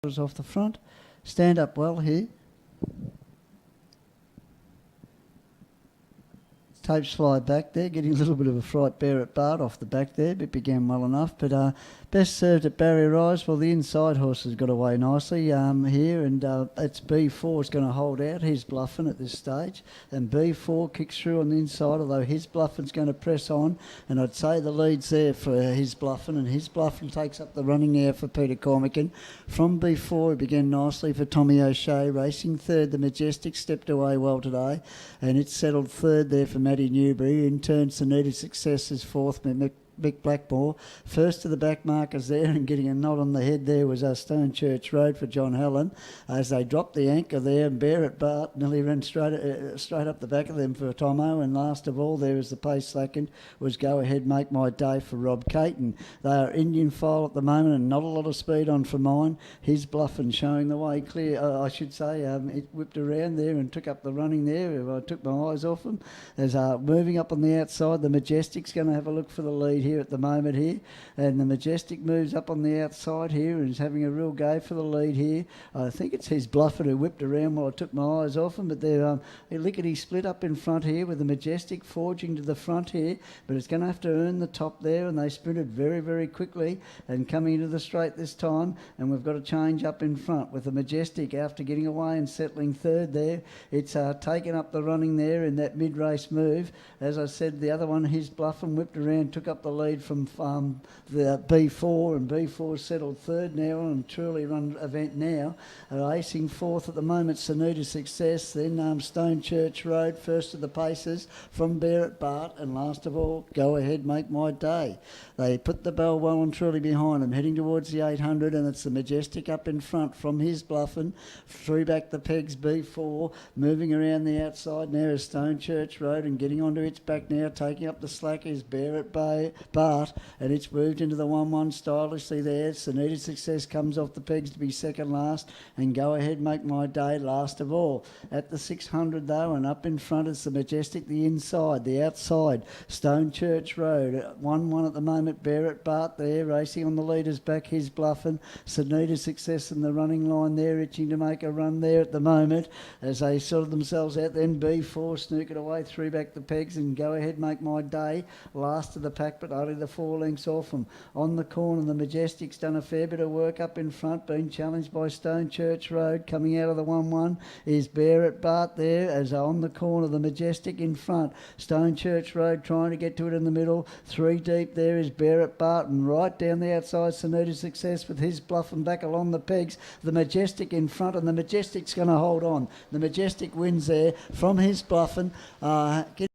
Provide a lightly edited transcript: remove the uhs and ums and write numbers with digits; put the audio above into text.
off the front. Stand up well here. Tape slide back there, getting a little bit of a fright bear at Bart off the back there, but began well enough. But best served at barrier rise. Well, the inside horse has got away nicely here, and it's B4 is going to hold out. He's bluffing at this stage, and B4 kicks through on the inside, although his bluffing's going to press on, and I'd say the lead's there for his bluffing, and his bluffing takes up the running now for Peter Cormican. From B4 it began nicely for Tommy O'Shea, racing third. The Majestic stepped away well today, and it's settled third there for Matty Newbury. In turn, Sunita Success is fourth. Mick Blackmore. First to the back markers there, and getting a nod on the head there was Stone Church Road for John Helen as they dropped the anchor there, and Bear at Bart nearly ran straight up the back of them for Tomo. And last of all there, as the pace slackened, was Go Ahead Make My Day for Rob Caton. They are Indian file at the moment, and not a lot of speed on for mine. His bluffing showing the way clear, I should say. It whipped around there and took up the running there. I took my eyes off him. As moving up on the outside, the Majestic's going to have a look for the lead here at the moment here, and the Majestic moves up on the outside here and is having a real go for the lead here. I think it's his bluffer who whipped around while I took my eyes off him, but they're lickety split up in front here with the Majestic forging to the front here, but it's going to have to earn the top there, and they sprinted very, very quickly and coming into the straight this time, and we've got a change up in front with the Majestic after getting away and settling third there. It's taken up the running there in that mid-race move. As I said, the other one, his bluffing whipped around, took up the lead from the B4, and B4 settled third now and truly run event now. Racing fourth at the moment, Sunita Success, then Stone Church Road, first of the paces from Bear at Bart, and last of all, Go Ahead Make My Day. They put the bell well and truly behind them, heading towards the 800, and it's the Majestic up in front from his bluffing, through back the pegs, B4, moving around the outside now is Stone Church Road, and getting onto its back now, taking up the slack is Bear at Bart, and it's moved into the 1-1 stylishly there. Sunita Success comes off the pegs to be second last, and Go Ahead Make My Day last of all. At the 600 though, and up in front is the Majestic, the inside, the outside, Stone Church Road, 1-1 at the moment, Bear at Bart there, racing on the leader's back, his bluffing. Sunita Success in the running line there, itching to make a run there at the moment, as they sorted themselves out. Then B4 snook it away through back the pegs, and Go Ahead Make My Day last of the pack, but only the 4 lengths off them. On the corner, the Majestic's done a fair bit of work up in front, being challenged by Stone Church Road. Coming out of the 1-1 is Bear at Bart there, as on the corner, the Majestic in front. Stone Church Road trying to get to it in the middle. 3 deep there is Bear at Bart, and right down the outside, Sunita Success with his bluffing back along the pegs. The Majestic in front, and the Majestic's going to hold on. The Majestic wins there from his bluffing.